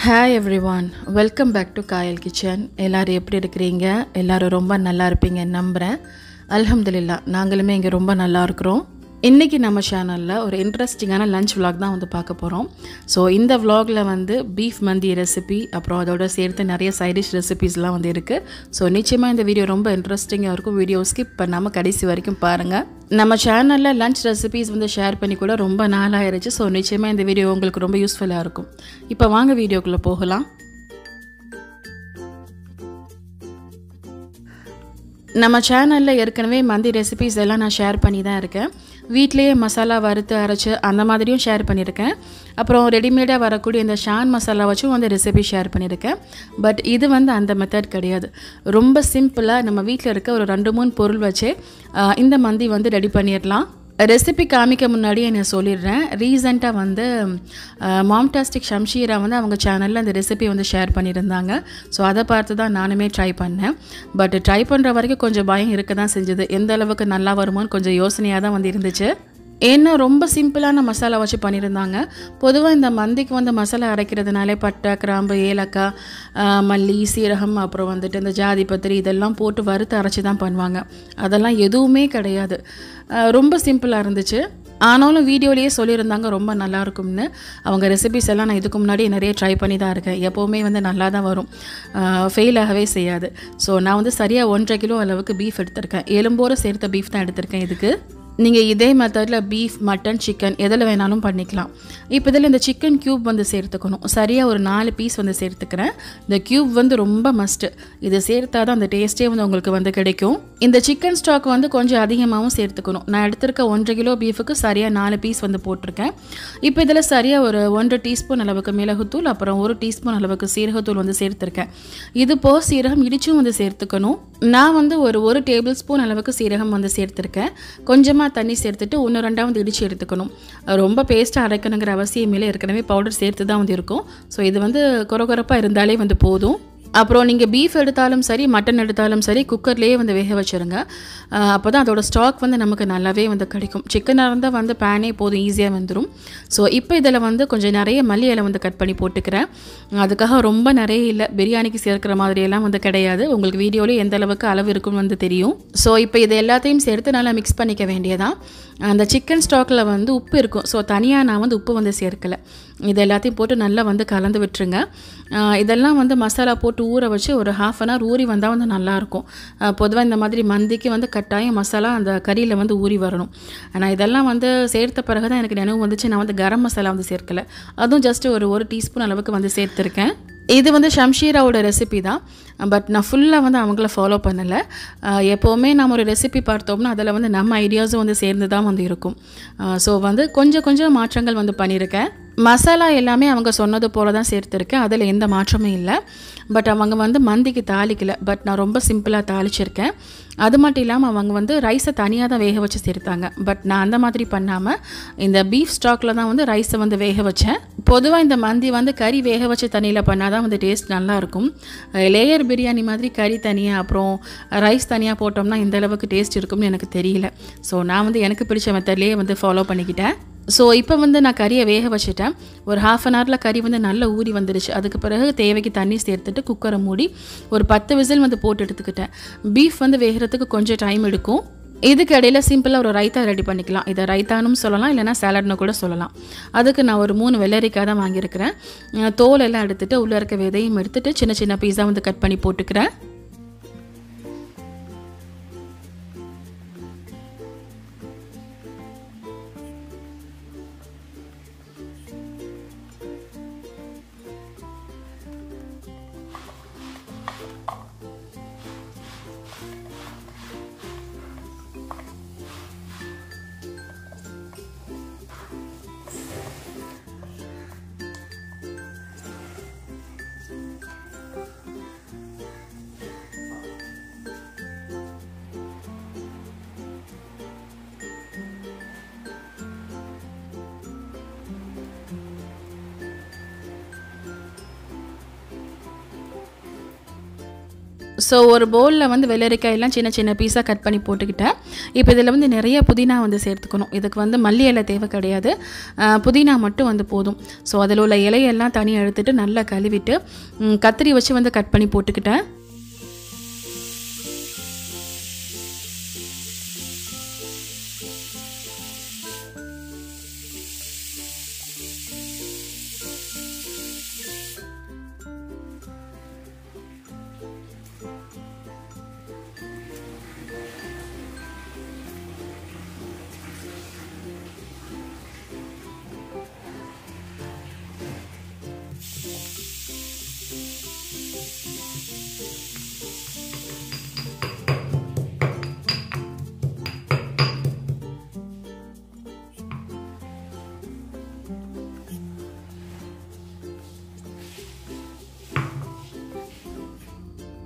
Hi everyone, welcome back to Kayal Kitchen. எல்லாரும் எப்படி இருக்கீங்க? எல்லாரும் ரொம்ப நல்லா இருப்பீங்க நம்புறேன். அல்ஹம்துலில்லாஹ் நாங்களுமே இங்க ரொம்ப நல்லா இருக்கோம். இன்னைக்கு நம்ம சேனல்ல ஒரு இன்ட்ரஸ்டிங்கான லஞ்ச் vlog தான் வந்து பார்க்க போறோம். சோ இந்த vlogல வந்து பீஃப் மந்தி ரெசிபி அப்புறம் அதோட சேர்த்து நிறைய சைட் டிஷ் ரெசிபீஸ்லாம் வந்து இருக்கு. சோ நிச்சயமா இந்த வீடியோ ரொம்ப இன்ட்ரஸ்டிங்கா இருக்கும். வீடியோ ஸ்கிப் பண்ணாம கடைசி வரைக்கும் பாருங்க. நம்ம சேனல்ல லஞ்ச் ரெசிபீஸ் வந்து ஷேர் பண்ணி கூட ரொம்ப நாள் ஆயிருச்சு. சோ நிச்சயமா இந்த வீடியோ உங்களுக்கு ரொம்ப யூஸ்ஃபுல்லா இருக்கும். இப்போ வாங்க வீடியோக்குள்ள போகலாம். நம்ம சேனல்ல ஏற்கனவே மந்தி ரெசிபீஸ் எல்லாம் நான் ஷேர் பண்ணி தான் இருக்கேன். வீட்லயே மசாலா வறுத்து அரைச்சு அந்த மாதிரியும் ஷேர் பண்ணியிருக்கேன். அப்புறம் ரெடிமேடாக வரக்கூடிய இந்த ஷான் மசாலா வச்சும் வந்து ரெசிபி ஷேர் பண்ணியிருக்கேன். பட் இது வந்து அந்த மெத்தட் கிடையாது. ரொம்ப சிம்பிளாக நம்ம வீட்டில் இருக்க ஒரு 2-3 பொருள் வச்சே இந்த மந்தி வந்து ரெடி பண்ணிடலாம். ரெசிபி காமிக்க முன்னாடியே நான் சொல்லிடுறேன். ரீசெண்டாக வந்து மாம்டாஸ்டிக் ஷம்ஷீரா வந்து அவங்க சேனலில் அந்த ரெசிபி வந்து ஷேர் பண்ணியிருந்தாங்க. ஸோ அதை பார்த்து தான் நானுமே ட்ரை பண்ணேன். பட் ட்ரை பண்ணுற வரைக்கும் கொஞ்சம் பயம் இருக்க தான் செஞ்சது. எந்த அளவுக்கு நல்லா வருமோன்னு கொஞ்சம் யோசனையாக தான் வந்து இருந்துச்சு. ஏன்னா ரொம்ப சிம்பிளான மசாலா வச்சு பண்ணியிருந்தாங்க. பொதுவாக இந்த மந்திக்கு வந்து மசாலா அரைக்கிறதுனாலே பட்டை, கிராம்பு, ஏலக்காய், மல்லி, சீரகம், அப்புறம் வந்துட்டு இந்த ஜாதி பத்திரி இதெல்லாம் போட்டு வறுத்து அரைச்சி தான் பண்ணுவாங்க. அதெல்லாம் எதுவுமே கிடையாது. ரொம்ப சிம்பிளாக இருந்துச்சு. ஆனாலும் வீடியோலேயே சொல்லியிருந்தாங்க ரொம்ப நல்லாயிருக்கும்னு. அவங்க ரெசிபிஸ் எல்லாம் நான் இதுக்கு முன்னாடி நிறைய ட்ரை பண்ணி தான் இருக்கேன். எப்போவுமே வந்து நல்லா தான் வரும், ஃபெயில் ஆகவே செய்யாது. ஸோ நான் வந்து சரியாக 1.5 கிலோ அளவுக்கு பீஃப் எடுத்திருக்கேன். எலும்போடு சேர்த்த பீஃப் தான் எடுத்திருக்கேன். இதுக்கு நீங்கள் இதே மெத்தடில் பீஃப், மட்டன், சிக்கன் எதில் வேணாலும் பண்ணிக்கலாம். இப்போ இதில் இந்த சிக்கன் க்யூப் வந்து சேர்த்துக்கணும். சரியாக ஒரு 4 பீஸ் வந்து சேர்த்துக்கிறேன். இந்த க்யூப் வந்து ரொம்ப மஸ்ட்டு. இதை சேர்த்தா தான் அந்த டேஸ்ட்டே வந்து உங்களுக்கு வந்து கிடைக்கும். இந்த சிக்கன் ஸ்டாக் வந்து கொஞ்சம் அதிகமாகவும் சேர்த்துக்கணும். நான் எடுத்திருக்க 1.5 கிலோ பீஃபுக்கு சரியாக 4 பீஸ் வந்து போட்டிருக்கேன். இப்போ இதில் சரியாக ஒரு 1 டீஸ்பூன் அளவுக்கு மிளகுத்தூள், அப்புறம் 1 டீஸ்பூன் அளவுக்கு சீரகத்தூள் வந்து சேர்த்துருக்கேன். இது போக சீரகம் இடிச்சும் வந்து சேர்த்துக்கணும். நான் வந்து ஒரு டேபிள் ஸ்பூன் அளவுக்கு சீரகம் வந்து சேர்த்துருக்கேன். கொஞ்சமாக தண்ணி சேர்த்துட்டு 1-2 வந்து இடித்து எடுத்துக்கணும். ரொம்ப பேஸ்ட்டாக அரைக்கணுங்கிற அவசியமே ஏற்கனவே பவுடர் சேர்த்து தான் வந்து இருக்கும். ஸோ இது வந்து கொரகொரப்பாக இருந்தாலே வந்து போதும். அப்புறம் நீங்கள் பீஃப் எடுத்தாலும் சரி, மட்டன் எடுத்தாலும் சரி, குக்கர்லேயே வந்து வேக வச்சுருங்க. அப்போ தான் அதோட ஸ்டாக் வந்து நமக்கு நல்லாவே வந்து கிடைக்கும். சிக்கனாக இருந்தால் வந்து பேனே போதும், ஈஸியாக வந்துடும். ஸோ இப்போ இதில் வந்து கொஞ்சம் நிறைய மல்லி இலை வந்து கட் பண்ணி போட்டுக்கிறேன். அதுக்காக ரொம்ப நிறைய இல்லை, பிரியாணிக்கு சேர்க்கிற மாதிரியெல்லாம் வந்து கிடையாது. உங்களுக்கு வீடியோவில் எந்த அளவுக்கு அளவு இருக்குன்னு வந்து தெரியும். ஸோ இப்போ இது எல்லாத்தையும் சேர்த்து நல்லா மிக்ஸ் பண்ணிக்க வேண்டியதான். அந்த சிக்கன் ஸ்டாக்கில் வந்து உப்பு இருக்கும். ஸோ தனியாக நான் வந்து உப்பு வந்து சேர்க்கலை. இது எல்லாத்தையும் போட்டு நல்லா வந்து கலந்து விட்டுருங்க. இதெல்லாம் வந்து மசாலா போட்டு ஊற வச்சு ஒரு 1/2 அன் ஹவர் ஊறி வந்தால் வந்து நல்லாயிருக்கும். பொதுவாக இந்த மாதிரி மந்திக்கு வந்து கட்டாயம் மசாலா அந்த கறியில் வந்து ஊறி வரணும். ஆனால் இதெல்லாம் வந்து சேர்த்த பிறகு தான் எனக்கு நினைவு வந்துச்சு, நான் வந்து கரம் மசாலா வந்து சேர்க்கலை. அதுவும் ஜஸ்ட் ஒரு டீஸ்பூன் அளவுக்கு வந்து சேர்த்துருக்கேன். இது வந்து ஷம்ஷீராவோட ரெசிபி தான். பட் நான் ஃபுல்லாக வந்து அவங்கள ஃபாலோ பண்ணலை. எப்போவுமே நம்ம ஒரு ரெசிபி பார்த்தோம்னா அதில் வந்து நம்ம ஐடியாஸும் வந்து சேர்ந்து தான் வந்து இருக்கும். ஸோ வந்து கொஞ்சம் மாற்றங்கள் வந்து பண்ணியிருக்கேன். மசாலா எல்லாமே அவங்க சொன்னது போல தான் சேர்த்துருக்கேன். அதில் எந்த மாற்றமும் இல்லை. பட் அவங்க வந்து மந்திக்கு தாளிக்கலை. பட் நான் ரொம்ப சிம்பிளாக தாளிச்சிருக்கேன். அது மட்டும் இல்லாமல் அவங்க வந்து ரைஸை தனியாக தான் வேக வச்சு சேர்த்தாங்க. பட் நான் அந்த மாதிரி பண்ணாமல் இந்த பீஃப் ஸ்டாக்கில் தான் வந்து ரைஸை வந்து வேக வச்சேன். பொதுவாக இந்த மந்தி வந்து கறி வேக வச்சு தண்ணியில் பண்ணால் தான் வந்து டேஸ்ட் நல்லாயிருக்கும். லேயர் பிரியாணி மாதிரி கறி தனியாக அப்புறம் ரைஸ் தனியாக போட்டோம்னா இந்த அளவுக்கு டேஸ்ட் இருக்கும்னு எனக்கு தெரியல. ஸோ நான் வந்து எனக்கு பிடிச்ச மெத்தட்லேயே வந்து ஃபாலோ பண்ணிக்கிட்டேன். ஸோ இப்போ வந்து நான் கறியை வேக வச்சுட்டேன். ஒரு 1/2 அன் ஹவரில் கறி வந்து நல்லா ஊறி வந்துடுச்சு. அதுக்கு பிறகு தேவைக்கு தண்ணி சேர்த்துட்டு குக்கரை மூடி ஒரு 10 விசில் வந்து போட்டு எடுத்துக்கிட்டேன். பீஃப் வந்து வேகிறதுக்கு கொஞ்சம் டைம் எடுக்கும். இதுக்கு இடையில சிம்பிளாக ஒரு ரைத்தா ரெடி பண்ணிக்கலாம். இதை ரைத்தானும் சொல்லலாம், இல்லைனா சாலட்னு கூட சொல்லலாம். அதுக்கு நான் ஒரு 3 வெள்ளரிக்காய் தான் வாங்கியிருக்கிறேன். தோல் எல்லாம் எடுத்துகிட்டு உள்ளே இருக்க விதையும் எடுத்துகிட்டு சின்ன சின்ன பீஸா வந்து கட் பண்ணி போட்டுக்கிறேன். ஸோ ஒரு பவுலில் வந்து வெள்ளரிக்காயெல்லாம் சின்ன சின்ன பீஸாக கட் பண்ணி போட்டுக்கிட்டேன். இப்போ இதில் வந்து நிறைய புதினா வந்து சேர்த்துக்கணும். இதுக்கு வந்து மல்லி இலை தேவை கிடையாது, புதினா மட்டும் வந்து போதும். ஸோ அதில் உள்ள இலையெல்லாம் தனியாக எடுத்துகிட்டு நல்லா கழுவிட்டு கத்திரி வச்சு வந்து கட் பண்ணி போட்டுக்கிட்டேன்.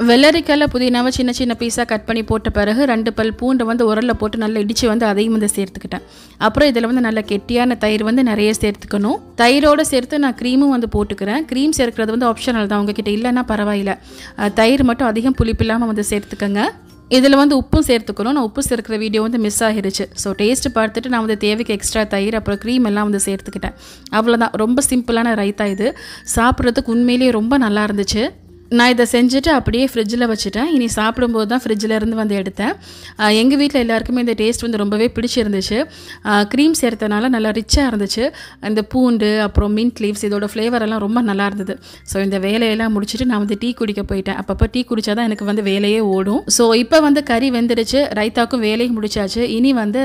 வெள்ளரிக்காயில் புதினாவை சின்ன சின்ன பீஸாக கட் பண்ணி போட்ட பிறகு 2 பல் பூண்டை வந்து உரலில் போட்டு நல்லா இடித்து வந்து அதையும் வந்து சேர்த்துக்கிட்டேன். அப்புறம் இதில் வந்து நல்ல கெட்டியான தயிர் வந்து நிறைய சேர்த்துக்கணும். தயிரோடு சேர்த்து நான் க்ரீமும் வந்து போட்டுக்கிறேன். க்ரீம் சேர்க்கிறது வந்து ஆப்ஷனல் தான், உங்ககிட்ட இல்லைன்னா பரவாயில்ல. தயிர் மட்டும் அதிகம் புளிப்பு இல்லாமல் வந்து சேர்த்துக்கோங்க. இதில் வந்து உப்பும் சேர்த்துக்கணும். நான் உப்பு சேர்க்கிற வீடியோ வந்து மிஸ் ஆகிருச்சு. ஸோ டேஸ்ட்டு பார்த்துட்டு நான் வந்து தேவைக்கு எக்ஸ்ட்ரா தயிர் அப்புறம் க்ரீம் எல்லாம் வந்து சேர்த்துக்கிட்டேன். அவ்வளோதான், ரொம்ப சிம்பிளான ரைத்தா இது. சாப்பிட்றதுக்கு உண்மையிலேயே ரொம்ப நல்லா இருந்துச்சு. நான் இதை செஞ்சுட்டு அப்படியே ஃப்ரிட்ஜில் வச்சுட்டேன். இனி சாப்பிடும்போது தான் ஃப்ரிட்ஜில் இருந்து வந்து எடுத்தேன். எங்கள் வீட்டில் எல்லாருக்குமே இந்த டேஸ்ட் வந்து ரொம்பவே பிடிச்சிருந்துச்சு. க்ரீம் சேர்த்தனால நல்லா ரிச்சாக இருந்துச்சு. இந்த பூண்டு அப்புறம் மின்ட் லீவ்ஸ் இதோட ஃப்ளேவர் எல்லாம் ரொம்ப நல்லா இருந்தது. ஸோ இந்த வேலையெல்லாம் முடிச்சுட்டு நான் வந்து டீ குடிக்க போயிட்டேன். அப்பப்போ டீ குடித்தா தான் எனக்கு வந்து வேலையே ஓடும். ஸோ இப்போ வந்து கறி வெந்துடுச்சு, ரைத்தாக்கும் வேலையும் முடிச்சாச்சு. இனி வந்து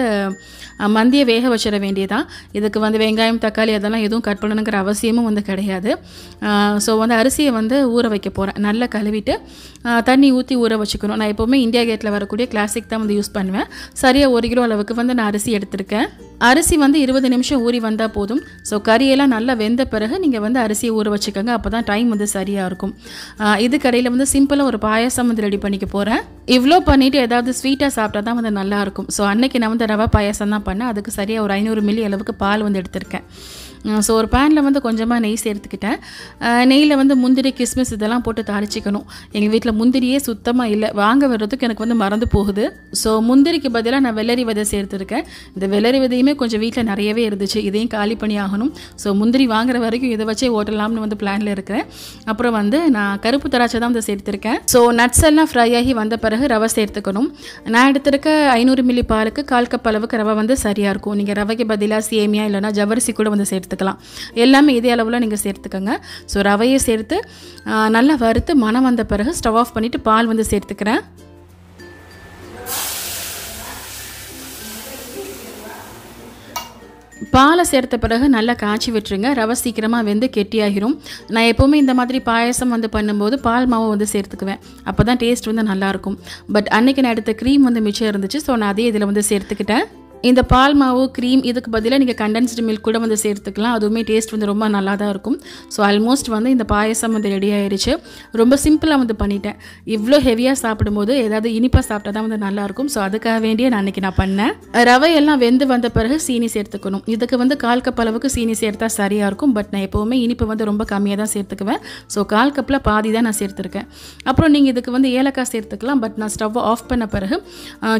மந்தியை வேக வச்சிட வேண்டியதான். இதுக்கு வந்து வெங்காயம் தக்காளி அதெல்லாம் எதுவும் கட் பண்ணணுங்கிற அவசியமும் வந்து கிடையாது. ஸோ வந்து அரிசியை வந்து ஊற வைக்க போகிறேன். நல்லா கழுவிட்டு தண்ணி ஊற்றி ஊற வச்சுக்கணும். நான் எப்போவுமே இந்தியா கேட்டில் வரக்கூடிய கிளாசிக் தான் வந்து யூஸ் பண்ணுவேன். சரியாக 1 கிலோ அளவுக்கு வந்து நான் அரிசி எடுத்திருக்கேன். அரிசி வந்து 20 நிமிஷம் ஊறி வந்தால் போதும். ஸோ கறியெல்லாம் நல்லா வெந்த பிறகு நீங்கள் வந்து அரிசியை ஊற வச்சுக்கோங்க. அப்போ தான் டைம் வந்து சரியாக இருக்கும். இது கடையில் வந்து சிம்பிளாக ஒரு பாயாசம் வந்து ரெடி பண்ணிக்க போகிறேன். இவ்வளோ பண்ணிவிட்டு ஏதாவது ஸ்வீட்டாக சாப்பிட்டா தான் வந்து நல்லாயிருக்கும். ஸோ அன்றைக்கி நான் வந்து ரவா பாயாசம் தான் பண்ணேன். அதுக்கு சரியாக ஒரு 500 மில்லி அளவுக்கு பால் வந்து எடுத்திருக்கேன். ஸோ ஒரு பேனில் வந்து கொஞ்சமாக நெய் சேர்த்துக்கிட்டேன். நெய்யில் வந்து முந்திரி கிஸ்மிஸ் இதெல்லாம் போட்டு தாளிச்சிக்கணும். எங்கள் வீட்டில் முந்திரியே சுத்தமாக இல்லை, வாங்க வர்றதுக்கு எனக்கு வந்து மறந்து போகுது. ஸோ முந்திரிக்கு பதிலாக நான் வெள்ளரி விதை சேர்த்துருக்கேன். இந்த வெள்ளரி விதையுமே கொஞ்சம் வீட்டில் நிறையவே இருந்துச்சு, இதையும் காலி பண்ணி ஆகணும். ஸோ முந்திரி வாங்குற வரைக்கும் இதை வச்சே ஓட்டலாம்னு வந்து பிளானில் இருக்கிறேன். அப்புறம் வந்து நான் கருப்பு திராட்சை தான் வந்து சேர்த்துருக்கேன். ஸோ நட்ஸ் எல்லாம் ஃப்ரை ஆகி வந்த பிறகு ரவை சேர்த்துக்கணும். நான் எடுத்திருக்க 500 மில்லி பாலுக்கு 1/4 கப் அளவுக்கு ரவை வந்து சரியாக இருக்கும். நீங்கள் ரவைக்கு பதிலாக சேமியா இல்லைனா ஜவரிசி கூட வந்து சேர்த்துக்கலாம். எல்லாமே இதே அளவில் நீங்கள் சேர்த்துக்கோங்க. ஸோ ரவையை சேர்த்து நல்லா வறுத்து மணம் வந்த பிறகு ஸ்டவ் ஆஃப் பண்ணிவிட்டு பால் வந்து சேர்த்துக்கிறேன். பாலை சேர்த்த பிறகு நல்லா காய்ச்சி விட்டுருங்க. ரவை சீக்கிரமாக வெந்து கெட்டியாகிரும். நான் எப்போவுமே இந்த மாதிரி பாயசம் வந்து பண்ணும்போது பால் மாவு வந்து சேர்த்துக்குவேன். அப்போ தான் டேஸ்ட் வந்து நல்லாயிருக்கும். பட் அன்றைக்கி நான் எடுத்த க்ரீம் வந்து மிச்சம் இருந்துச்சு. ஸோ நான் அதே இதில் வந்து சேர்த்துக்கிட்டேன். இந்த பால் மாவு க்ரீம் இதுக்கு பதிலாக நீங்கள் கண்டென்ஸ்டு மில்க் கூட வந்து சேர்த்துக்கலாம். அதுவுமே டேஸ்ட் வந்து ரொம்ப நல்லா தான் இருக்கும். ஸோ ஆல்மோஸ்ட் வந்து இந்த பாயசம் வந்து ரெடி ஆயிடுச்சு. ரொம்ப சிம்பிளாக வந்து பண்ணிட்டேன். இவ்வளோ ஹெவியாக சாப்பிடும்போது ஏதாவது இனிப்பாக சாப்பிட்டா தான் வந்து நல்லாயிருக்கும். ஸோ அதுக்காக வேண்டிய நான் அன்றைக்கி நான் பண்ணேன். ரவையெல்லாம் வெந்து வந்த பிறகு சீனி சேர்த்துக்கணும். இதுக்கு வந்து 1/4 கப் அளவுக்கு சீனி சேர்த்தா சரியாக இருக்கும். பட் நான் எப்போவுமே இனிப்பு வந்து ரொம்ப கம்மியாக தான் சேர்த்துக்குவேன். ஸோ 1/4 கப்பில் பாதி தான் நான் சேர்த்துருக்கேன். அப்புறம் நீங்கள் இதுக்கு வந்து ஏலக்காய் சேர்த்துக்கலாம். பட் நான் ஸ்டவ் ஆஃப் பண்ண பிறகு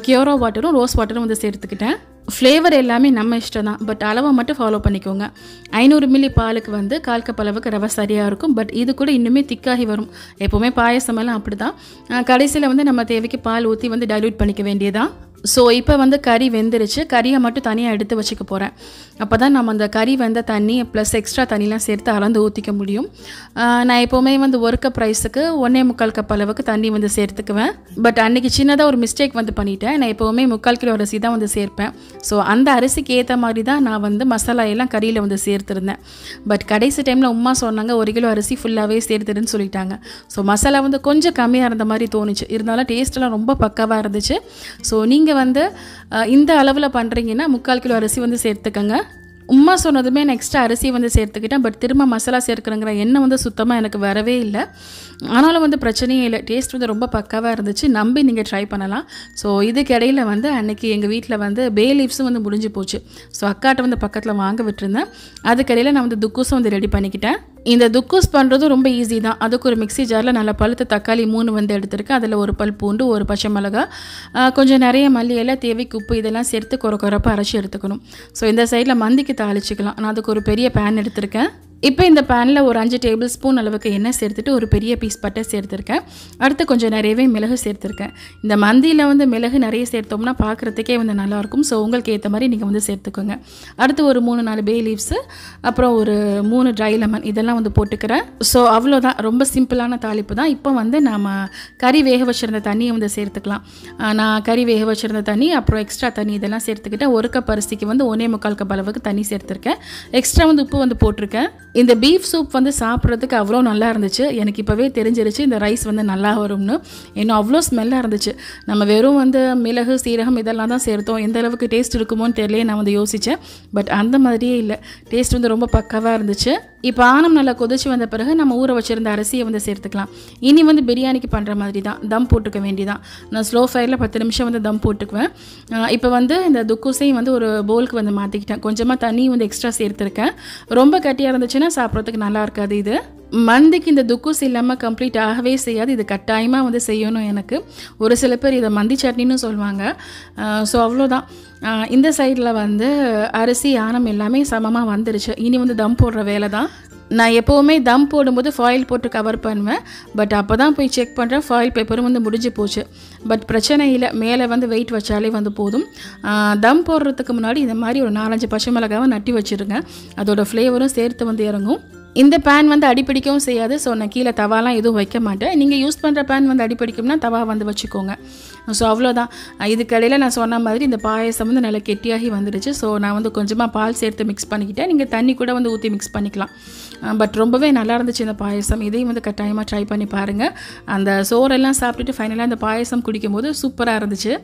கியோரோ வாட்டரும் ரோஸ் வாட்டரும் வந்து சேர்த்துக்கிட்டேன். ஃப்ளேவர் எல்லாமே நம்ம இஷ்டம் தான், பட் அளவை மட்டும் ஃபாலோ பண்ணிக்கோங்க. 500 மில்லி பாலுக்கு வந்து 1/4 கப் அளவுக்கு ரவை சரியாக இருக்கும். பட் இது கூட இன்னுமே திக்காகி வரும். எப்போவுமே பாயசம் எல்லாம் அப்படி தான். கடைசியில் வந்து நம்ம தேவைக்கு பால் ஊற்றி வந்து டைல்யூட் பண்ணிக்க வேண்டியதான். ஸோ இப்போ வந்து கறி வெந்துருச்சு. கறியை மட்டும் தனியாக எடுத்து வச்சுக்க போகிறேன். அப்போ தான் நம்ம அந்த கறி வெந்த தண்ணி ப்ளஸ் எக்ஸ்ட்ரா தண்ணிலாம் சேர்த்து அளந்து ஊற்றிக்க முடியும். நான் எப்போவுமே வந்து 1 கப் ரைஸுக்கு 1.25 கப் அளவுக்கு தண்ணி வந்து சேர்த்துக்குவேன். பட் அன்றைக்கி சின்னதாக ஒரு மிஸ்டேக் வந்து பண்ணிட்டேன். நான் எப்போவுமே 3/4 கிலோ அரிசி தான் வந்து சேர்ப்பேன். ஸோ அந்த அரிசிக்கு ஏற்ற மாதிரி தான் நான் வந்து மசாலா எல்லாம் கறியில் வந்து சேர்த்துருந்தேன். பட் கடைசி டைமில் உமா சொன்னாங்க 1 கிலோ அரிசி ஃபுல்லாகவே சேர்த்துடுன்னு சொல்லிட்டாங்க. ஸோ மசாலா வந்து கொஞ்சம் கம்மியாக இருந்த மாதிரி தோணுச்சு. இருந்தாலும் டேஸ்ட்டெல்லாம் ரொம்ப பக்காவாக இருந்துச்சு. ஸோ நீங்கள் வந்து இந்த அளவில் பண்ணுறீங்கன்னா 3/4 கிலோ அரிசி வந்து சேர்த்துக்கங்க. உமா சொன்னதுமே நான் எக்ஸ்ட்ரா அரிசி வந்து சேர்த்துக்கிட்டேன். பட் திரும்ப மசாலா சேர்க்குறங்கிற எண்ணம் வந்து சுத்தமாக எனக்கு வரவே இல்லை. ஆனாலும் வந்து பிரச்சனையே இல்லை. டேஸ்ட் வந்து ரொம்ப பக்காவாக இருந்துச்சு. நம்பி நீங்கள் ட்ரை பண்ணலாம். ஸோ இதுக்கு இடையில் வந்து அன்றைக்கி எங்கள் வீட்டில் வந்து பே லீவ்ஸும் வந்து முடிஞ்சு போச்சு. ஸோ அக்காட்ட வந்து பக்கத்தில் வாங்க விட்டுருந்தேன். அதுக்கிடையில் நான் வந்து துக்கூஸும் வந்து ரெடி பண்ணிக்கிட்டேன். இந்த துக்கூஸ் பண்ணுறதும் ரொம்ப ஈஸி தான். அதுக்கு ஒரு மிக்ஸி ஜாரில் நல்லா பழுத்த தக்காளி 3 வந்து எடுத்துருக்கேன். அதில் ஒரு பல் பூண்டு, ஒரு பச்சை மிளகா, கொஞ்சம் நிறைய மல்லி இலை, தேவைக்கு உப்பு இதெல்லாம் சேர்த்து கொரப்பாக அரைச்சி எடுத்துக்கணும். ஸோ இந்த சைடில் மந்திக்கு தாளிச்சிக்கலாம். நான் அதுக்கு ஒரு பெரிய பேன் எடுத்திருக்கேன். இப்போ இந்த பேனில் ஒரு 5 டேபிள் ஸ்பூன் அளவுக்கு எண்ணெய் சேர்த்துட்டு ஒரு பெரிய பீஸ் பட்டை சேர்த்துருக்கேன். அடுத்து கொஞ்சம் நிறையவே மிளகு சேர்த்துருக்கேன். இந்த மந்தியில் வந்து மிளகு நிறைய சேர்த்தோம்னா பார்க்குறதுக்கே வந்து நல்லாயிருக்கும். ஸோ உங்களுக்கு ஏற்ற மாதிரி நீங்கள் வந்து சேர்த்துக்கோங்க. அடுத்து ஒரு 3-4 பே லீவ்ஸு, அப்புறம் ஒரு 3 ட்ரை லெமன் இதெல்லாம் வந்து போட்டுக்கிறேன். ஸோ அவ்வளோதான், ரொம்ப சிம்பிளான தாளிப்பு தான். இப்போ வந்து நாம் கறி வேக வச்சுருந்த தண்ணியை வந்து சேர்த்துக்கலாம். நான் கறி வேக வச்சுருந்த தண்ணி, அப்புறம் எக்ஸ்ட்ரா தண்ணி இதெல்லாம் சேர்த்துக்கிட்டேன். 1 கப் அரிசிக்கு வந்து 1.25 கப் அளவுக்கு தண்ணி சேர்த்துருக்கேன். எக்ஸ்ட்ரா வந்து உப்பு வந்து போட்டிருக்கேன். இந்த பீஃப் சூப் வந்து சாப்பிட்றதுக்கு அவ்வளோ நல்லா இருந்துச்சு. எனக்கு இப்போவே தெரிஞ்சிருச்சு இந்த ரைஸ் வந்து நல்லா வரும்னு. இன்னும் அவ்வளோ ஸ்மெல்லாக இருந்துச்சு. நம்ம வெறும் வந்து மிளகு, சீரகம் இதெல்லாம் தான் சேர்த்தோம். எந்த அளவுக்கு டேஸ்ட் இருக்குமோன்னு தெரியலையே நான் வந்து யோசித்தேன். பட் அந்த மாதிரியே இல்லை, டேஸ்ட் வந்து ரொம்ப பக்காவாக இருந்துச்சு. இப்போ ஆனம் நல்லா கொதிச்சு வந்த பிறகு நம்ம ஊற வச்சுருந்த அரிசியை வந்து சேர்த்துக்கலாம். இனி வந்து பிரியாணிக்கு பண்ணுற மாதிரி தான் தம் போட்டுக்க வேண்டிதான். நான் ஸ்லோ ஃபயரில் 10 நிமிஷம் வந்து தம் போட்டுக்குவேன். இப்போ வந்து இந்த துக்கூஸையும் வந்து ஒரு பவுலுக்கு வந்து மாற்றிக்கிட்டேன். கொஞ்சமாக தண்ணி வந்து எக்ஸ்ட்ரா சேர்த்துருக்கேன். ரொம்ப கட்டியாக இருந்துச்சுன்னா சாப்பிட்றதுக்கு நல்லா இருக்காது. இது மந்திக்கு இந்த துக்கூஸ் இல்லாமல் கம்ப்ளீட் ஆகவே செய்யாது. இது கட்டாயமாக வந்து செய்யணும். எனக்கு ஒரு சில பேர் இதை மந்தி சட்னின்னு சொல்லுவாங்க. ஸோ அவ்வளோதான். இந்த சைடில் வந்து அரிசி ஆனம் எல்லாமே சமமாக வந்துருச்சு. இனி வந்து தம் போடுற வேலை தான். நான் எப்போவுமே தம் போடும்போது ஃபாயில் போட்டு கவர் பண்ணுவேன். பட் அப்போ தான் போய் செக் பண்ணுறேன், ஃபாயில் பேப்பரும் வந்து முடிஞ்சு போச்சு. பட் பிரச்சனை இல்லை, மேலே வந்து வெயிட் வச்சாலே வந்து போதும். தம் போடுறதுக்கு முன்னாடி இந்த மாதிரி ஒரு 4-5 பச்சை மிளகாவை நட்டி வச்சுருங்க. அதோடய ஃப்ளேவரும் சேர்த்து வந்து இறங்கும். இந்த பேன் வந்து அடிப்பிடிக்கவும் செய்யாது. ஸோ நான் கீழே தவாலாம் எதுவும் வைக்க மாட்டேன். நீங்கள் யூஸ் பண்ணுற பேன் வந்து அடிப்பிடிக்கும்னா தவா வந்து வச்சுக்கோங்க. ஸோ அவ்வளோதான். இதுக்கடையில் நான் சொன்ன மாதிரி இந்த பாயசம் வந்து நல்லா கெட்டியாகி வந்துடுச்சு. ஸோ நான் வந்து கொஞ்சமாக பால் சேர்த்து மிக்ஸ் பண்ணிக்கிட்டேன். நீங்கள் தண்ணி கூட வந்து ஊற்றி மிக்ஸ் பண்ணிக்கலாம். பட் ரொம்பவே நல்லா இருந்துச்சு இந்த பாயசம். இதையும் வந்து கட்டாயமாக ட்ரை பண்ணி பாருங்கள். அந்த சோறெல்லாம் சாப்பிட்டுட்டு ஃபைனலாக இந்த பாயசம் குடிக்கும்போது சூப்பராக இருந்துச்சு.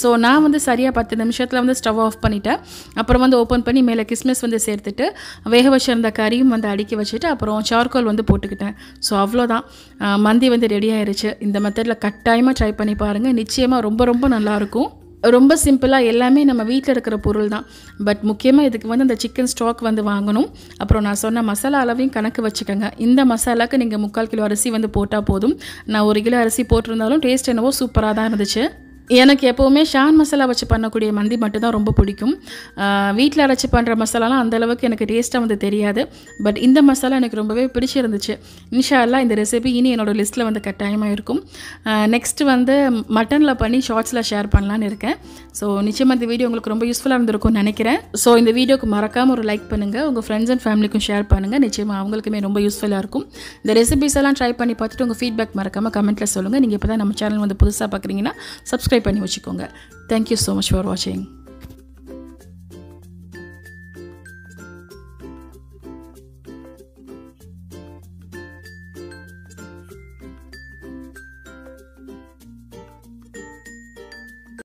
ஸோ நான் வந்து சரியாக 10 நிமிஷத்தில் வந்து ஸ்டவ் ஆஃப் பண்ணிவிட்டேன். அப்புறம் வந்து ஓப்பன் பண்ணி மேலே கிஸ்மிஸ் வந்து சேர்த்துட்டு வேக வச்சிருந்த கறியும் வந்து அடுக்கி வச்சுட்டு அப்புறம் சார்கோல் வந்து போட்டுக்கிட்டேன். ஸோ அவ்வளோதான், மந்தி வந்து ரெடி ஆயிடுச்சு. இந்த மெத்தடில் கட்டாயமாக ட்ரை பண்ணி பாருங்கள். நிச்சயமாக ரொம்ப ரொம்ப நல்லாயிருக்கும். ரொம்ப சிம்பிளாக எல்லாமே நம்ம வீட்டில் இருக்கிற பொருள் தான். பட் முக்கியமாக இதுக்கு வந்து அந்த சிக்கன் ஸ்டாக் வந்து வாங்கணும். அப்புறம் நான் சொன்ன மசாலா அளவையும் கணக்கு வச்சுக்கோங்க. இந்த மசாலாவுக்கு நீங்கள் 3/4 கிலோ அரிசி வந்து போட்டால் போதும். நான் 1 கிலோ அரிசி போட்டிருந்தாலும் டேஸ்ட் என்னவோ சூப்பராக தான் இருந்துச்சு. எனக்கு எப்போவுமே ஷான் மசாலா வச்சு பண்ணக்கூடிய மந்தி மட்டும்தான் ரொம்ப பிடிக்கும். வீட்டில் அரைச்சி பண்ணுற மசாலாலாம் அந்தளவுக்கு எனக்கு டேஸ்ட்டாக வந்து தெரியாது. பட் இந்த மசாலா எனக்கு ரொம்பவே பிடிச்சிருந்துச்சு. இன்ஷா அல்லாஹ் இந்த ரெசிபி இனி என்னோடய லிஸ்ட்டில் வந்து கட்டாயமாக இருக்கும். நெக்ஸ்ட்டு வந்து மட்டனில் பண்ணி ஷார்ட்ஸில் ஷேர் பண்ணலான்னு இருக்கேன். ஸோ நிச்சயமாக இந்த வீடியோ உங்களுக்கு ரொம்ப யூஸ்ஃபுல்லாக இருந்திருக்கும்னு நினைக்கிறேன். ஸோ இந்த வீடியோக்கு மறக்காமல் ஒரு லைக் பண்ணுங்கள். உங்கள் ஃப்ரெண்ட்ஸ் அண்ட் ஃபேமிலிக்கும் ஷேர் பண்ணுங்கள். நிச்சயமாக அவங்களுக்குமே ரொம்ப யூஸ்ஃபுல்லாக இருக்கும். இந்த ரெசிபிஸ் எல்லாம் ட்ரை பண்ணி பார்த்துட்டு உங்கள் ஃபீட்பேக் மறக்காமல் கமெண்ட்டில் சொல்லுங்கள். நீங்கள் இப்போ தான் நம்ம சேனல் வந்து புதுசாக பார்க்குறீங்கன்னா சப்ஸ்கிரைப் பண்ணி வச்சுக்கோங்க. Thank you so much for watching.